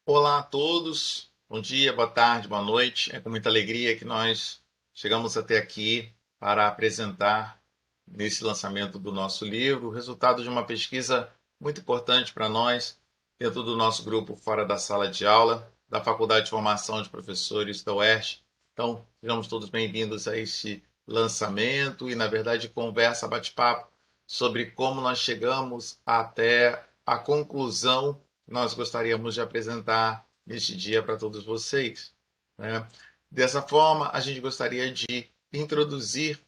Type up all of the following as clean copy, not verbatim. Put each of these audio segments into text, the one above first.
Olá a todos, bom dia, boa tarde, boa noite. É com muita alegria que nós chegamos até aqui para apresentar, nesse lançamento do nosso livro, o resultado de uma pesquisa muito importante para nós, dentro do nosso grupo Fora da Sala de Aula, da Faculdade de Formação de Professores da UERJ. Então, sejamos todos bem-vindos a este lançamento e, na verdade, conversa, bate-papo sobre como nós chegamos até a conclusão nós gostaríamos de apresentar neste dia para todos vocês, né? Dessa forma, a gente gostaria de introduzir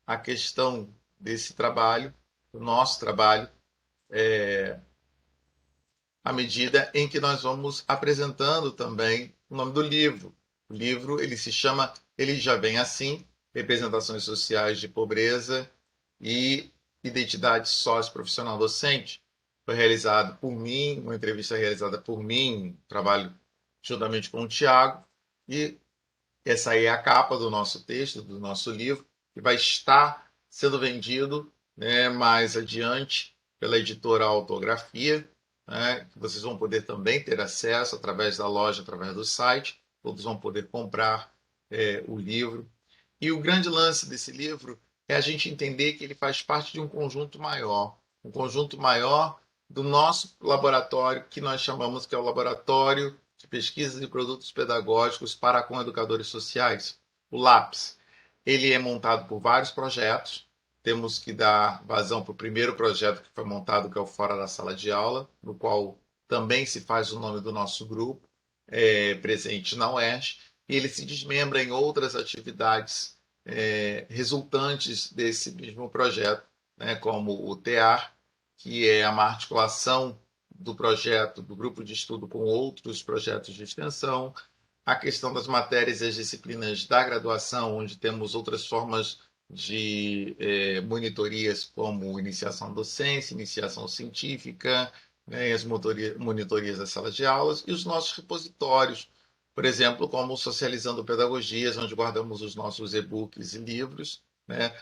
a questão desse trabalho, do nosso trabalho, à medida em que nós vamos apresentando também o nome do livro. O livro ele se chama Ele Já Vem Assim, Representações Sociais de Pobreza e Identidade Socioprofissional Docente. Foi realizado por mim, uma entrevista realizada por mim, um trabalho juntamente com o Tiago, e essa aí é a capa do nosso texto, do nosso livro, que vai estar sendo vendido, né, mais adiante pela editora Autografia, né, que vocês vão poder também ter acesso através da loja, através do site, todos vão poder comprar o livro. E o grande lance desse livro é a gente entender que ele faz parte de um conjunto maior do nosso laboratório, que nós chamamos que é o Laboratório de Pesquisas e Produtos Pedagógicos para com Educadores Sociais, o LAPS. Ele é montado por vários projetos. Temos que dar vazão para o primeiro projeto que foi montado, que é o Fora da Sala de Aula, no qual também se faz o nome do nosso grupo, presente na UERJ, e ele se desmembra em outras atividades resultantes desse mesmo projeto, né, como o TEAR, que é uma articulação do projeto, do grupo de estudo com outros projetos de extensão, a questão das matérias e as disciplinas da graduação, onde temos outras formas de monitorias, como iniciação à docência, iniciação científica, né, as monitorias das salas de aulas, e os nossos repositórios, por exemplo, como Socializando Pedagogias, onde guardamos os nossos e-books e livros, né,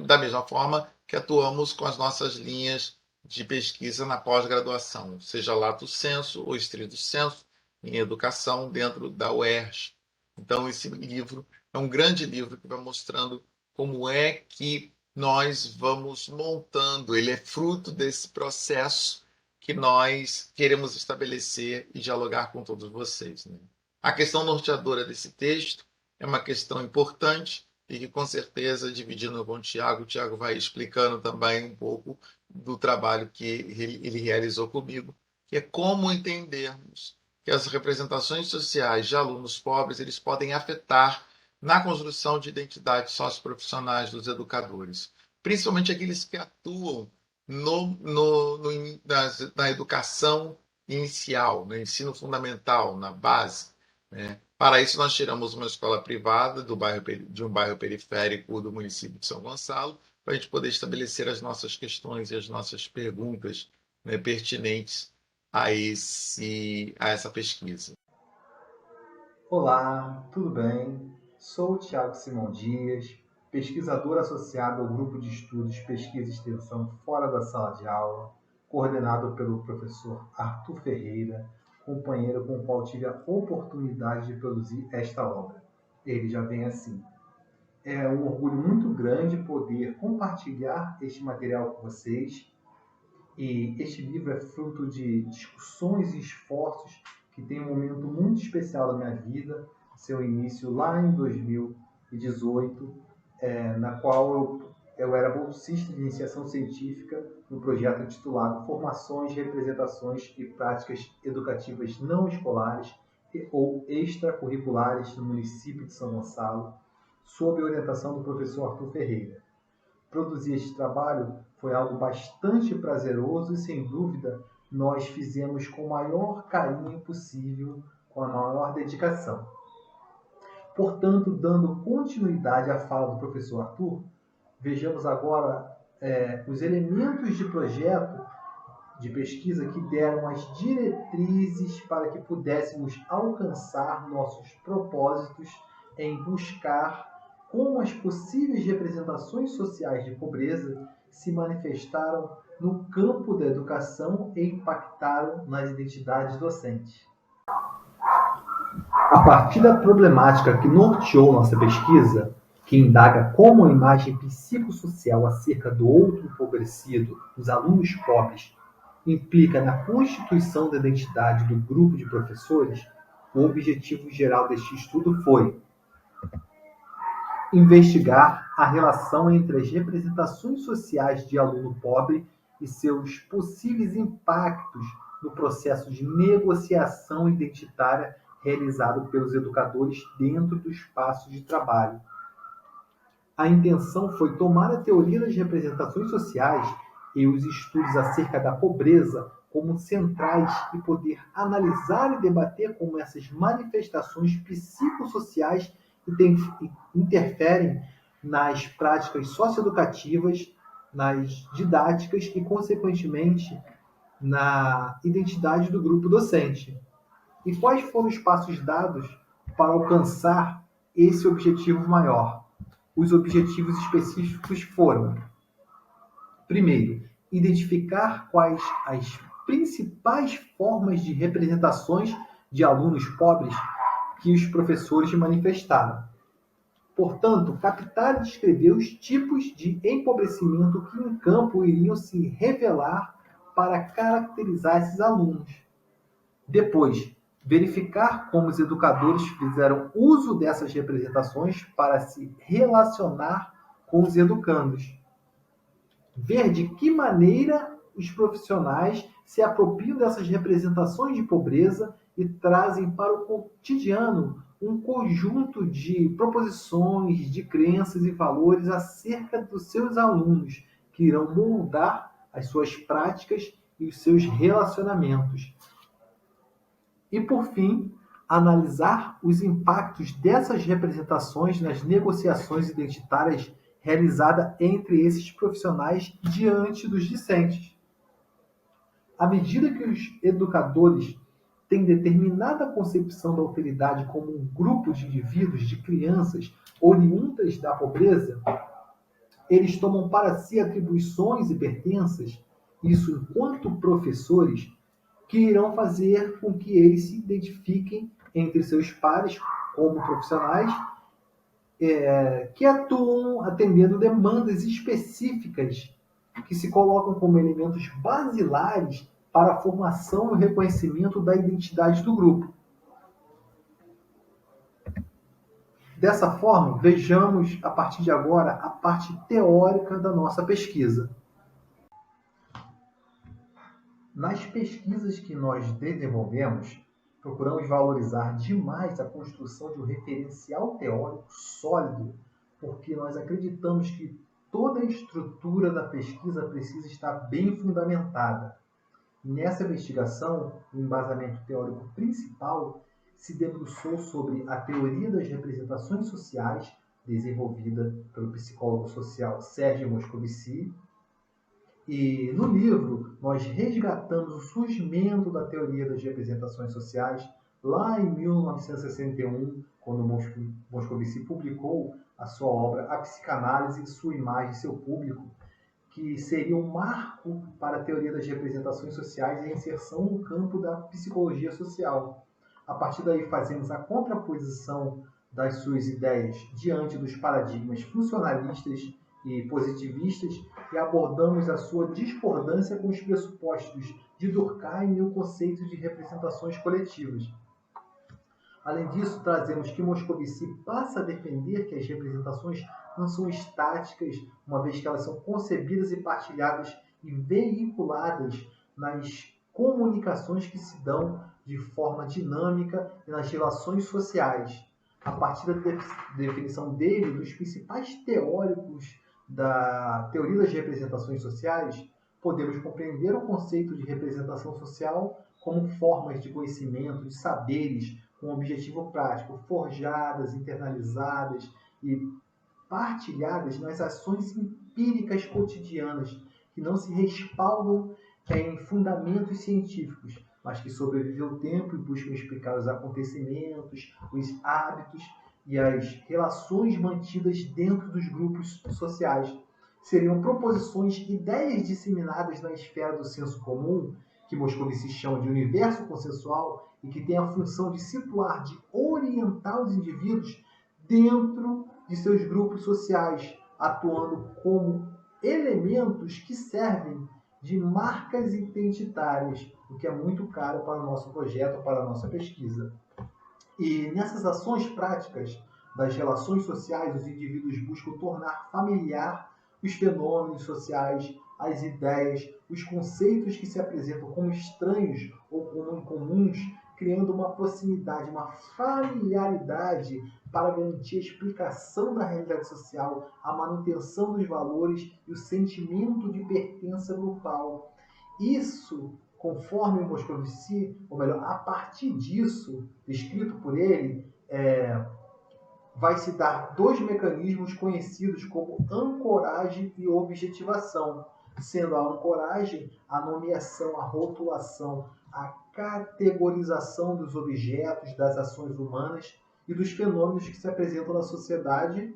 da mesma forma que atuamos com as nossas linhas de pesquisa na pós-graduação, seja lato sensu ou estrito sensu, em educação dentro da UERJ. Então, esse livro é um grande livro que vai mostrando como é que nós vamos montando, ele é fruto desse processo que nós queremos estabelecer e dialogar com todos vocês, né? A questão norteadora desse texto é uma questão importante e que, com certeza, dividindo com o Tiago vai explicando também um pouco do trabalho que ele realizou comigo, que é como entendermos que as representações sociais de alunos pobres eles podem afetar na construção de identidades socioprofissionais dos educadores, principalmente aqueles que atuam na educação inicial, no ensino fundamental, na base, né? Para isso, nós tiramos uma escola privada de um bairro periférico do município de São Gonçalo, para a gente poder estabelecer as nossas questões e as nossas perguntas, né, pertinentes a essa pesquisa. Olá, tudo bem? Sou o Tiago Simão Dias, pesquisador associado ao grupo de estudos Pesquisa e Extensão Fora da Sala de Aula, coordenado pelo professor Arthur Ferreira, companheiro com o qual tive a oportunidade de produzir esta obra. Ele já vem assim. É um orgulho muito grande poder compartilhar este material com vocês. E este livro é fruto de discussões e esforços que tem um momento muito especial da minha vida, seu início lá em 2018, na qual eu era bolsista de iniciação científica no projeto intitulado Formações, Representações e Práticas Educativas Não Escolares ou Extracurriculares no município de São Gonçalo, sob a orientação do professor Arthur Ferreira. Produzir este trabalho foi algo bastante prazeroso e, sem dúvida, nós fizemos com o maior carinho possível, com a maior dedicação. Portanto, dando continuidade à fala do professor Arthur, vejamos agora os elementos de projeto de pesquisa que deram as diretrizes para que pudéssemos alcançar nossos propósitos em buscar como as possíveis representações sociais de pobreza se manifestaram no campo da educação e impactaram nas identidades docentes. A partir da problemática que norteou nossa pesquisa, que indaga como a imagem psicossocial acerca do outro empobrecido, os alunos pobres, implica na constituição da identidade do grupo de professores, o objetivo geral deste estudo foi investigar a relação entre as representações sociais de aluno pobre e seus possíveis impactos no processo de negociação identitária realizado pelos educadores dentro do espaço de trabalho. A intenção foi tomar a teoria das representações sociais e os estudos acerca da pobreza como centrais e poder analisar e debater como essas manifestações psicossociais interferem nas práticas socioeducativas, nas didáticas e, consequentemente, na identidade do grupo docente. E quais foram os passos dados para alcançar esse objetivo maior? Os objetivos específicos foram: primeiro, identificar quais as principais formas de representações de alunos pobres que os professores manifestaram. Portanto, captar e descrever os tipos de empobrecimento que em campo iriam se revelar para caracterizar esses alunos. Depois, verificar como os educadores fizeram uso dessas representações para se relacionar com os educandos. Ver de que maneira os profissionais se apropriam dessas representações de pobreza e trazem para o cotidiano um conjunto de proposições, de crenças e valores acerca dos seus alunos, que irão moldar as suas práticas e os seus relacionamentos. E, por fim, analisar os impactos dessas representações nas negociações identitárias realizadas entre esses profissionais diante dos discentes. À medida que os educadores têm determinada concepção da alteridade como um grupo de indivíduos, de crianças oriundas da pobreza, eles tomam para si atribuições e pertenças, isso enquanto professores, que irão fazer com que eles se identifiquem entre seus pares como profissionais que atuam atendendo demandas específicas que se colocam como elementos basilares para a formação e o reconhecimento da identidade do grupo. Dessa forma, vejamos a partir de agora a parte teórica da nossa pesquisa. Nas pesquisas que nós desenvolvemos, procuramos valorizar demais a construção de um referencial teórico sólido, porque nós acreditamos que toda a estrutura da pesquisa precisa estar bem fundamentada. Nessa investigação, o embasamento teórico principal se debruçou sobre a teoria das representações sociais, desenvolvida pelo psicólogo social Sérgio Moscovici. E no livro, nós resgatamos o surgimento da teoria das representações sociais lá em 1961, quando Moscovici publicou a sua obra A Psicanálise, Sua Imagem e Seu Público, que seria um marco para a teoria das representações sociais e a inserção no campo da psicologia social. A partir daí, fazemos a contraposição das suas ideias diante dos paradigmas funcionalistas e positivistas e abordamos a sua discordância com os pressupostos de Durkheim e o conceito de representações coletivas. Além disso, trazemos que Moscovici passa a defender que as representações não são estáticas, uma vez que elas são concebidas e partilhadas e veiculadas nas comunicações que se dão de forma dinâmica e nas relações sociais. A partir da definição dele, dos principais teóricos da teoria das representações sociais, podemos compreender o conceito de representação social como formas de conhecimento, de saberes, com objetivo prático, forjadas, internalizadas e partilhadas nas ações empíricas cotidianas, que não se respaldam em fundamentos científicos, mas que sobrevivem ao tempo e buscam explicar os acontecimentos, os hábitos e as relações mantidas dentro dos grupos sociais. Seriam proposições, ideias disseminadas na esfera do senso comum, que Moscovici chama de universo consensual, e que tem a função de situar, de orientar os indivíduos dentro de seus grupos sociais, atuando como elementos que servem de marcas identitárias, o que é muito caro para o nosso projeto, para a nossa pesquisa. E nessas ações práticas das relações sociais, os indivíduos buscam tornar familiar os fenômenos sociais, as ideias, os conceitos que se apresentam como estranhos ou como incomuns, criando uma proximidade, uma familiaridade para garantir a explicação da realidade social, a manutenção dos valores e o sentimento de pertença grupal. Isso, conforme Moscovici, ou melhor, a partir disso, descrito por ele, vai se dar dois mecanismos conhecidos como ancoragem e objetivação, sendo a ancoragem a nomeação, a rotulação, a categorização dos objetos, das ações humanas e dos fenômenos que se apresentam na sociedade,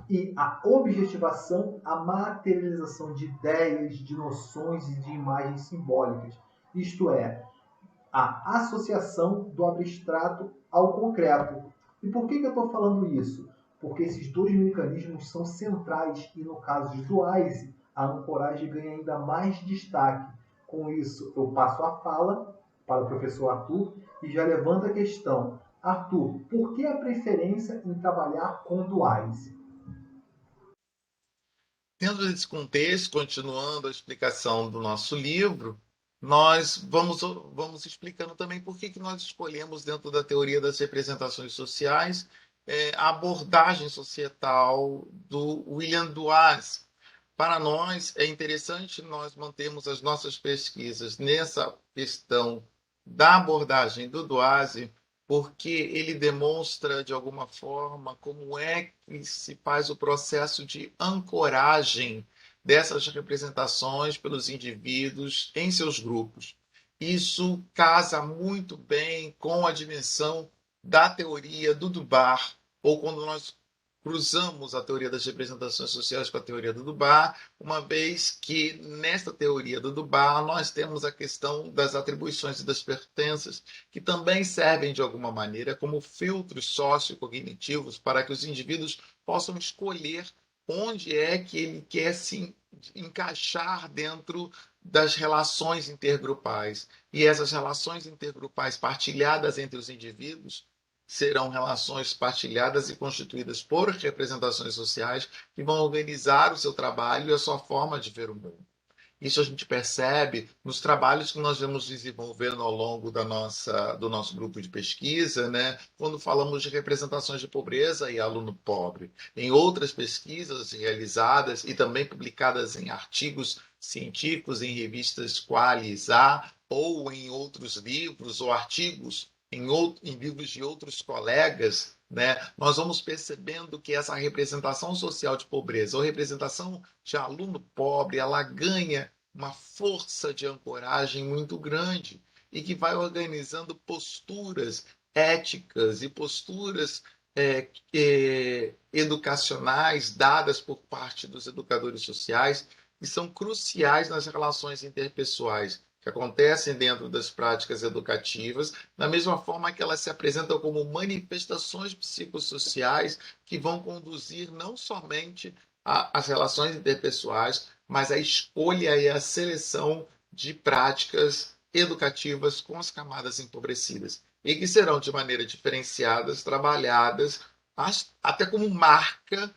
e a objetivação, a materialização de ideias, de noções e de imagens simbólicas, isto é, a associação do abstrato ao concreto. E por que eu estou falando isso? Porque esses dois mecanismos são centrais e, no caso de Duais, a ancoragem ganha ainda mais destaque. Com isso, eu passo a fala para o professor Arthur e já levanto a questão. Arthur, por que a preferência em trabalhar com Duais? Dentro desse contexto, continuando a explicação do nosso livro, nós vamos explicando também por que nós escolhemos, dentro da teoria das representações sociais, a abordagem societal do William Duas. Para nós, é interessante nós mantermos as nossas pesquisas nessa questão da abordagem do Duase, porque ele demonstra, de alguma forma, como é que se faz o processo de ancoragem dessas representações pelos indivíduos em seus grupos. Isso casa muito bem com a dimensão da teoria do Dubar, ou quando nós cruzamos a teoria das representações sociais com a teoria do Dubar, uma vez que nesta teoria do Dubar nós temos a questão das atribuições e das pertenças, que também servem de alguma maneira como filtros sociocognitivos para que os indivíduos possam escolher onde é que ele quer se encaixar dentro das relações intergrupais. E essas relações intergrupais partilhadas entre os indivíduos serão relações partilhadas e constituídas por representações sociais que vão organizar o seu trabalho e a sua forma de ver o mundo. Isso a gente percebe nos trabalhos que nós vamos desenvolvendo ao longo do nosso grupo de pesquisa, né? Quando falamos de representações de pobreza e aluno pobre. Em outras pesquisas realizadas e também publicadas em artigos científicos em revistas Qualis A, ou em outros livros ou artigos em livros de outros colegas, né, nós vamos percebendo que essa representação social de pobreza ou representação de aluno pobre, ela ganha uma força de ancoragem muito grande e que vai organizando posturas éticas e posturas educacionais dadas por parte dos educadores sociais, que são cruciais nas relações interpessoais que acontecem dentro das práticas educativas, da mesma forma que elas se apresentam como manifestações psicossociais que vão conduzir não somente às relações interpessoais, mas à escolha e à seleção de práticas educativas com as camadas empobrecidas e que serão de maneira diferenciadas, trabalhadas até como marca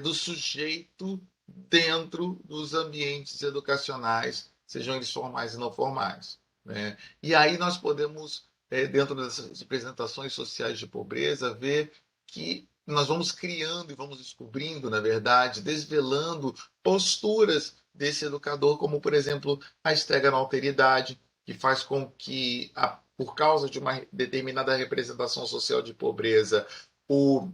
do sujeito dentro dos ambientes educacionais, sejam eles formais e não formais, né? E aí nós podemos, dentro dessas representações sociais de pobreza, ver que nós vamos criando e vamos descobrindo, na verdade, desvelando posturas desse educador, como, por exemplo, a estega na alteridade, que faz com que, por causa de uma determinada representação social de pobreza, o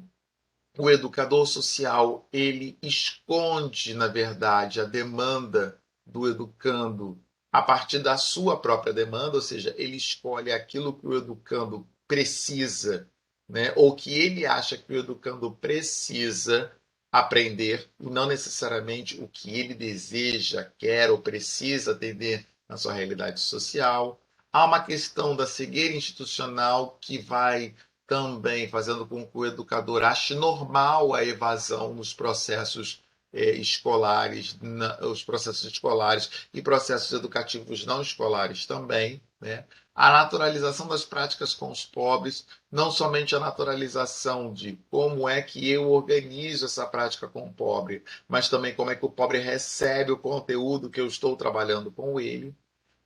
educador social ele esconde, na verdade, a demanda do educando a partir da sua própria demanda, ou seja, ele escolhe aquilo que o educando precisa, né, ou que ele acha que o educando precisa aprender, e não necessariamente o que ele deseja, quer ou precisa atender na sua realidade social. Há uma questão da cegueira institucional que vai também fazendo com que o educador ache normal a evasão nos processos escolares, os processos escolares e processos educativos não escolares também, né? A naturalização das práticas com os pobres, não somente a naturalização de como é que eu organizo essa prática com o pobre, mas também como é que o pobre recebe o conteúdo que eu estou trabalhando com ele.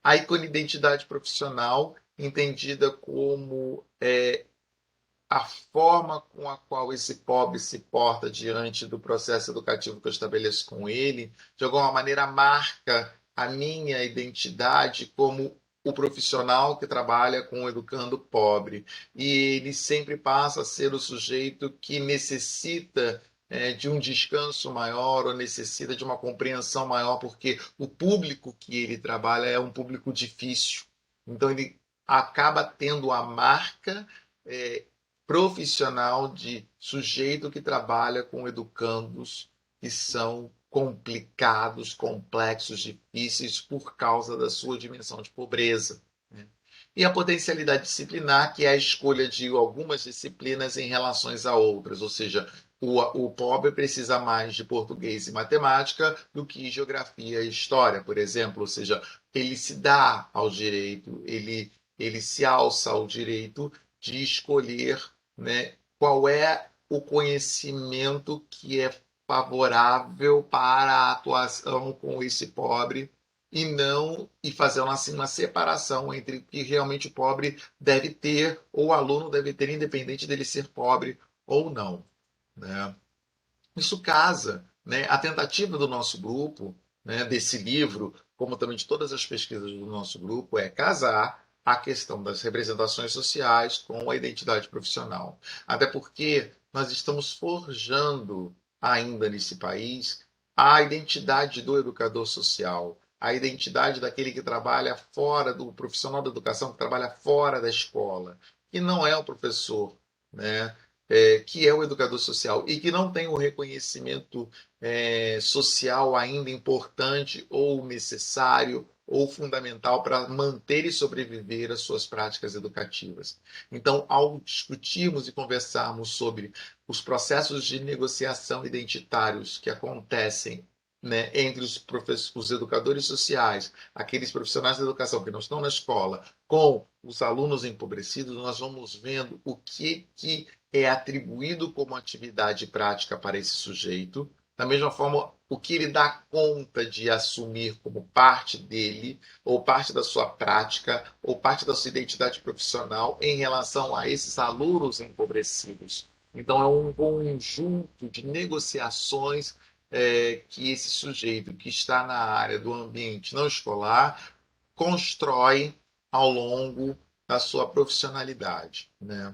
A iconidentidade profissional, entendida como a forma com a qual esse pobre se porta diante do processo educativo que eu estabeleço com ele, de alguma maneira marca a minha identidade como o profissional que trabalha com o educando pobre. E ele sempre passa a ser o sujeito que necessita de um descanso maior ou necessita de uma compreensão maior, porque o público que ele trabalha é um público difícil. Então ele acaba tendo a marca é, profissional de sujeito que trabalha com educandos que são complicados, complexos, difíceis por causa da sua dimensão de pobreza, né? E a potencialidade disciplinar, que é a escolha de algumas disciplinas em relações a outras, ou seja, o pobre precisa mais de português e matemática do que geografia e história, por exemplo, ou seja, ele se dá ao direito, ele se alça ao direito de escolher, né, qual é o conhecimento que é favorável para a atuação com esse pobre e não e fazendo assim uma separação entre o que realmente o pobre deve ter ou o aluno deve ter, independente dele ser pobre ou não, né? Isso casa, né, a tentativa do nosso grupo, né, desse livro, como também de todas as pesquisas do nosso grupo, é casar a questão das representações sociais com a identidade profissional. Até porque nós estamos forjando ainda nesse país a identidade do educador social, a identidade daquele que trabalha fora do profissional da educação, que trabalha fora da escola, que não é o professor, né? Que é o educador social e que não tem o reconhecimento social ainda importante ou necessário ou fundamental para manter e sobreviver as suas práticas educativas. Então, ao discutirmos e conversarmos sobre os processos de negociação identitários que acontecem, né, entre os educadores sociais, aqueles profissionais da educação que não estão na escola, com os alunos empobrecidos, nós vamos vendo o que é atribuído como atividade prática para esse sujeito, da mesma forma, o que ele dá conta de assumir como parte dele, ou parte da sua prática, ou parte da sua identidade profissional em relação a esses alunos empobrecidos. Então, é um conjunto de negociações que esse sujeito que está na área do ambiente não escolar constrói ao longo da sua profissionalidade, né?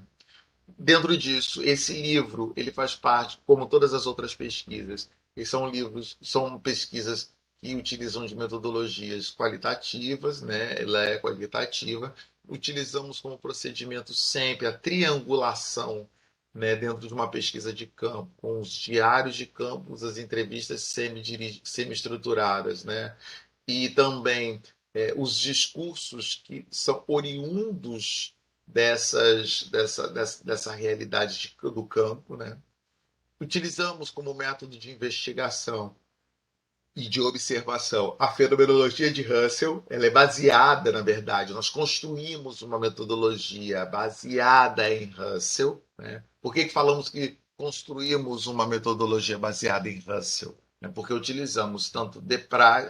Dentro disso, esse livro ele faz parte, como todas as outras pesquisas, e são livros, são pesquisas que utilizam de metodologias qualitativas, né? Ela é qualitativa. Utilizamos como procedimento sempre a triangulação, né, dentro de uma pesquisa de campo, com os diários de campo, as entrevistas semi-estruturadas, né? E também os discursos que são oriundos dessa realidade do campo, né? Utilizamos como método de investigação e de observação a fenomenologia de Russell. Ela é baseada, na verdade, nós construímos uma metodologia baseada em Russell, né? Por que falamos que construímos uma metodologia baseada em Russell? Porque utilizamos tanto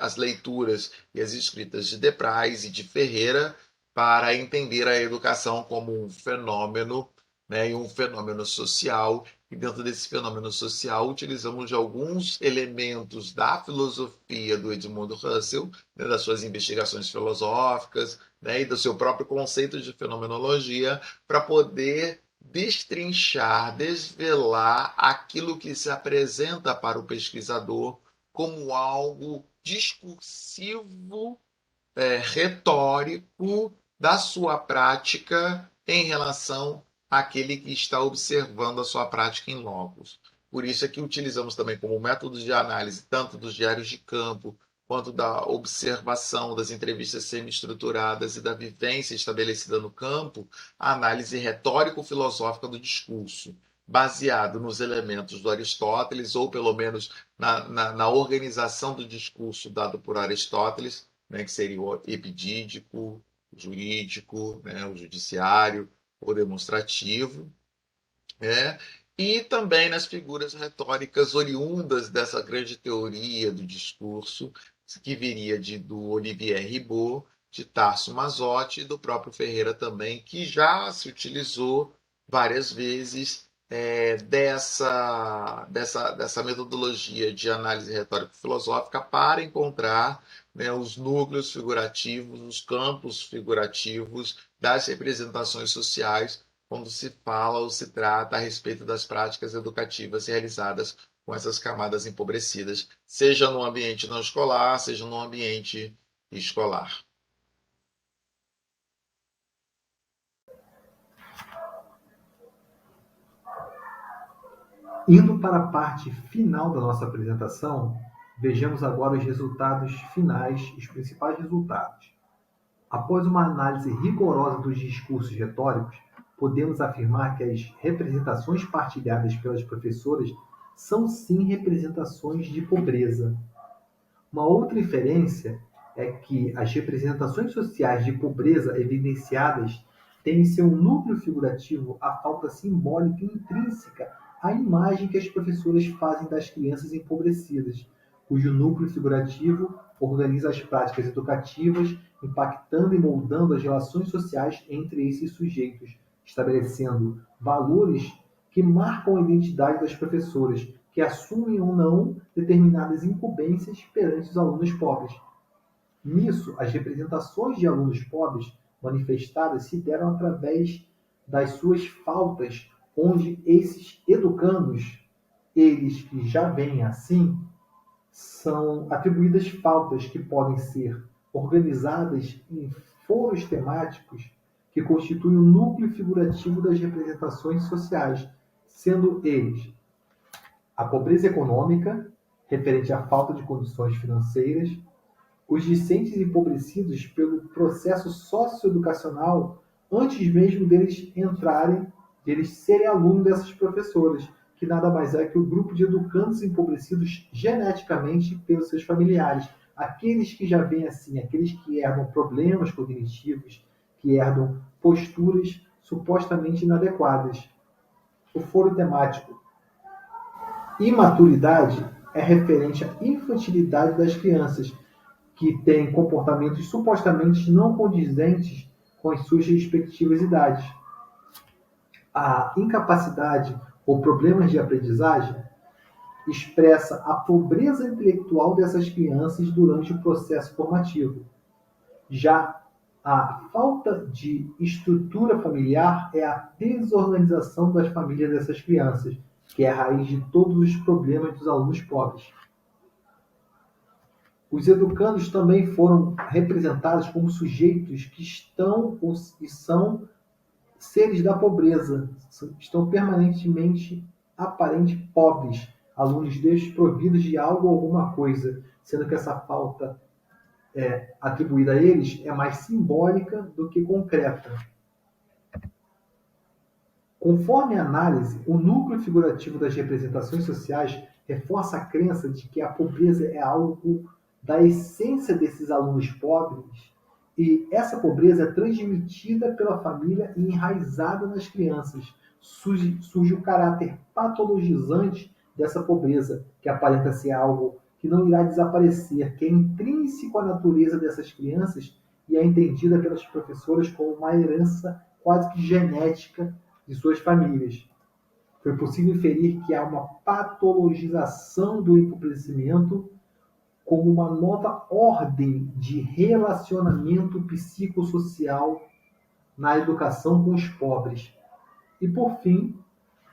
as leituras e as escritas de Depraz e de Ferreira para entender a educação como um fenômeno, né, e um fenômeno social, e dentro desse fenômeno social utilizamos de alguns elementos da filosofia do Edmundo Russell, né, das suas investigações filosóficas, né, e do seu próprio conceito de fenomenologia, para poder destrinchar, desvelar aquilo que se apresenta para o pesquisador como algo discursivo, retórico da sua prática em relação àquele que está observando a sua prática em locus. Por isso é que utilizamos também como método de análise tanto dos diários de campo quanto da observação, das entrevistas semi-estruturadas e da vivência estabelecida no campo, a análise retórico-filosófica do discurso, baseado nos elementos do Aristóteles, ou pelo menos na organização do discurso dado por Aristóteles, né, que seria o epidídico, o jurídico, né, o judiciário, o demonstrativo, né? E também nas figuras retóricas oriundas dessa grande teoria do discurso, que viria do Olivier Ribot, de Tasso Mazzotti e do próprio Ferreira também, que já se utilizou várias vezes dessa metodologia de análise retórico-filosófica para encontrar, né, os núcleos figurativos, os campos figurativos das representações sociais quando se fala ou se trata a respeito das práticas educativas realizadas com essas camadas empobrecidas, seja no ambiente não escolar, seja no ambiente escolar. Indo para a parte final da nossa apresentação, vejamos agora os resultados finais, os principais resultados. Após uma análise rigorosa dos discursos retóricos, podemos afirmar que as representações partilhadas pelas professoras são sim representações de pobreza. Uma outra inferência é que as representações sociais de pobreza evidenciadas têm em seu núcleo figurativo a falta simbólica intrínseca à imagem que as professoras fazem das crianças empobrecidas, cujo núcleo figurativo organiza as práticas educativas, impactando e moldando as relações sociais entre esses sujeitos, estabelecendo valores que marcam a identidade das professoras, que assumem ou não determinadas incumbências perante os alunos pobres. Nisso, as representações de alunos pobres manifestadas se deram através das suas faltas, onde esses educandos, eles que já vêm assim, são atribuídas faltas que podem ser organizadas em foros temáticos que constituem o núcleo figurativo das representações sociais, sendo eles a pobreza econômica, referente à falta de condições financeiras, os discentes empobrecidos pelo processo socioeducacional antes mesmo deles serem alunos dessas professoras, que nada mais é que o grupo de educandos empobrecidos geneticamente pelos seus familiares. Aqueles que já vêm assim, aqueles que herdam problemas cognitivos, que herdam posturas supostamente inadequadas. O foro temático imaturidade é referente à infantilidade das crianças, que têm comportamentos supostamente não condizentes com as suas respectivas idades. A incapacidade ou problemas de aprendizagem expressa a pobreza intelectual dessas crianças durante o processo formativo. Já a falta de estrutura familiar é a desorganização das famílias dessas crianças, que é a raiz de todos os problemas dos alunos pobres. Os educandos também foram representados como sujeitos que estão e são seres da pobreza, estão permanentemente aparentemente pobres, alunos desprovidos de algo ou alguma coisa, sendo que essa falta atribuída a eles é mais simbólica do que concreta. Conforme a análise, o núcleo figurativo das representações sociais reforça a crença de que a pobreza é algo da essência desses alunos pobres, e essa pobreza é transmitida pela família e enraizada nas crianças. Surge o caráter patologizante dessa pobreza, que aparenta ser algo que não irá desaparecer, que é intrínseco à natureza dessas crianças e é entendida pelas professoras como uma herança quase que genética de suas famílias. Foi possível inferir que há uma patologização do empobrecimento como uma nova ordem de relacionamento psicossocial na educação com os pobres. E, por fim,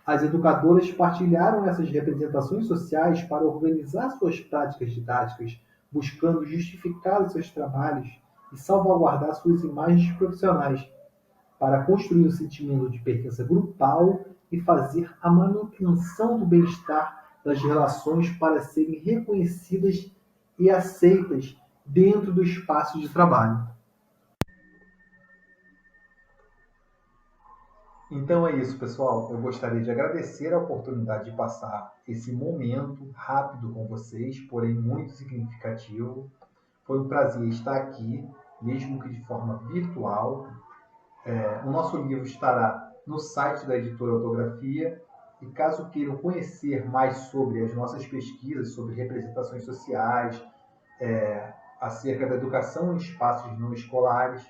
as educadoras partilharam essas representações sociais para organizar suas práticas didáticas, buscando justificar os seus trabalhos e salvaguardar suas imagens profissionais, para construir um sentimento de pertença grupal e fazer a manutenção do bem-estar das relações para serem reconhecidas e aceitas dentro do espaço de trabalho. Então é isso, pessoal. Eu gostaria de agradecer a oportunidade de passar esse momento rápido com vocês, porém muito significativo. Foi um prazer estar aqui, mesmo que de forma virtual. O nosso livro estará no site da Editora Autografia e caso queiram conhecer mais sobre as nossas pesquisas, sobre representações sociais, acerca da educação em espaços não escolares,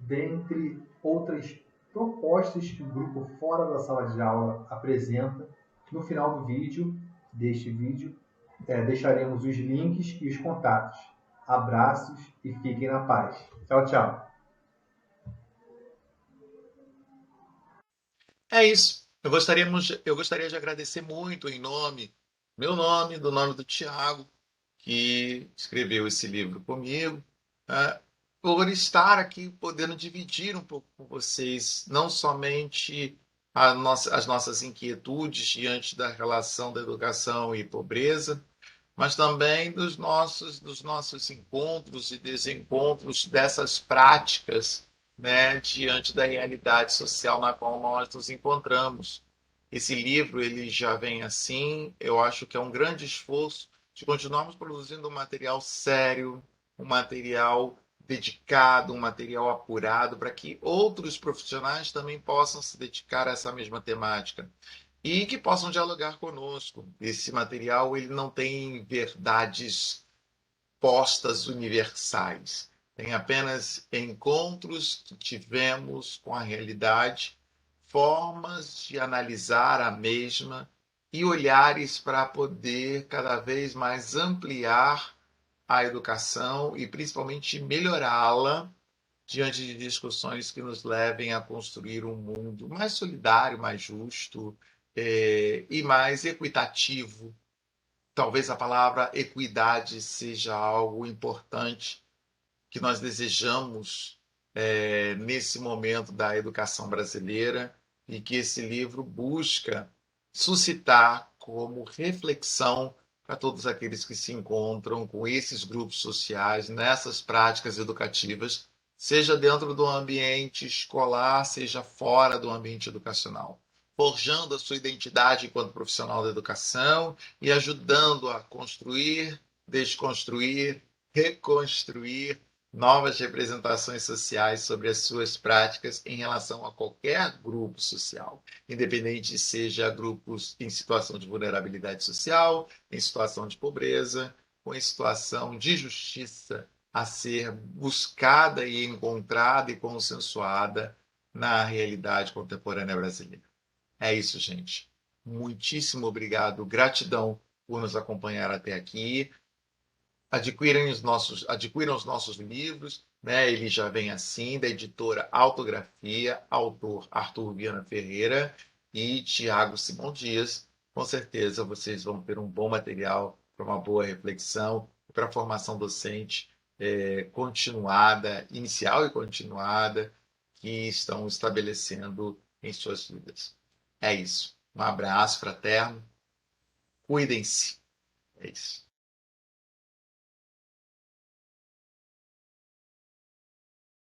dentre outras propostas que o grupo Fora da Sala de Aula apresenta, no final deste vídeo, deixaremos os links e os contatos. Abraços e fiquem na paz. Tchau, tchau. É isso. Eu gostaria de agradecer muito meu nome, do nome do Tiago, que escreveu esse livro comigo, né, por estar aqui podendo dividir um pouco com vocês, não somente as nossas inquietudes diante da relação da educação e pobreza, mas também dos nossos encontros e desencontros dessas práticas, né, diante da realidade social na qual nós nos encontramos. Esse livro ele já vem assim, eu acho que é um grande esforço de continuarmos produzindo um material sério, um material dedicado, um material apurado, para que outros profissionais também possam se dedicar a essa mesma temática e que possam dialogar conosco. Esse material ele não tem verdades postas universais, tem apenas encontros que tivemos com a realidade, formas de analisar a mesma e olhares para poder cada vez mais ampliar a educação e principalmente melhorá-la diante de discussões que nos levem a construir um mundo mais solidário, mais justo, e mais equitativo. Talvez a palavra equidade seja algo importante que nós desejamos nesse momento da educação brasileira e que esse livro busca suscitar como reflexão para todos aqueles que se encontram com esses grupos sociais nessas práticas educativas, seja dentro do ambiente escolar, seja fora do ambiente educacional, forjando a sua identidade enquanto profissional da educação e ajudando a construir, desconstruir, reconstruir novas representações sociais sobre as suas práticas em relação a qualquer grupo social, independente seja grupos em situação de vulnerabilidade social, em situação de pobreza, ou em situação de justiça a ser buscada e encontrada e consensuada na realidade contemporânea brasileira. É isso, gente. Muitíssimo obrigado, gratidão por nos acompanhar até aqui. Adquiram os nossos livros, né? Ele já vem assim, da editora Autografia, autor Arthur Viana Ferreira e Tiago Simão Dias. Com certeza vocês vão ter um bom material para uma boa reflexão, para a formação docente continuada, inicial e continuada, que estão estabelecendo em suas vidas. É isso. Um abraço fraterno. Cuidem-se. É isso.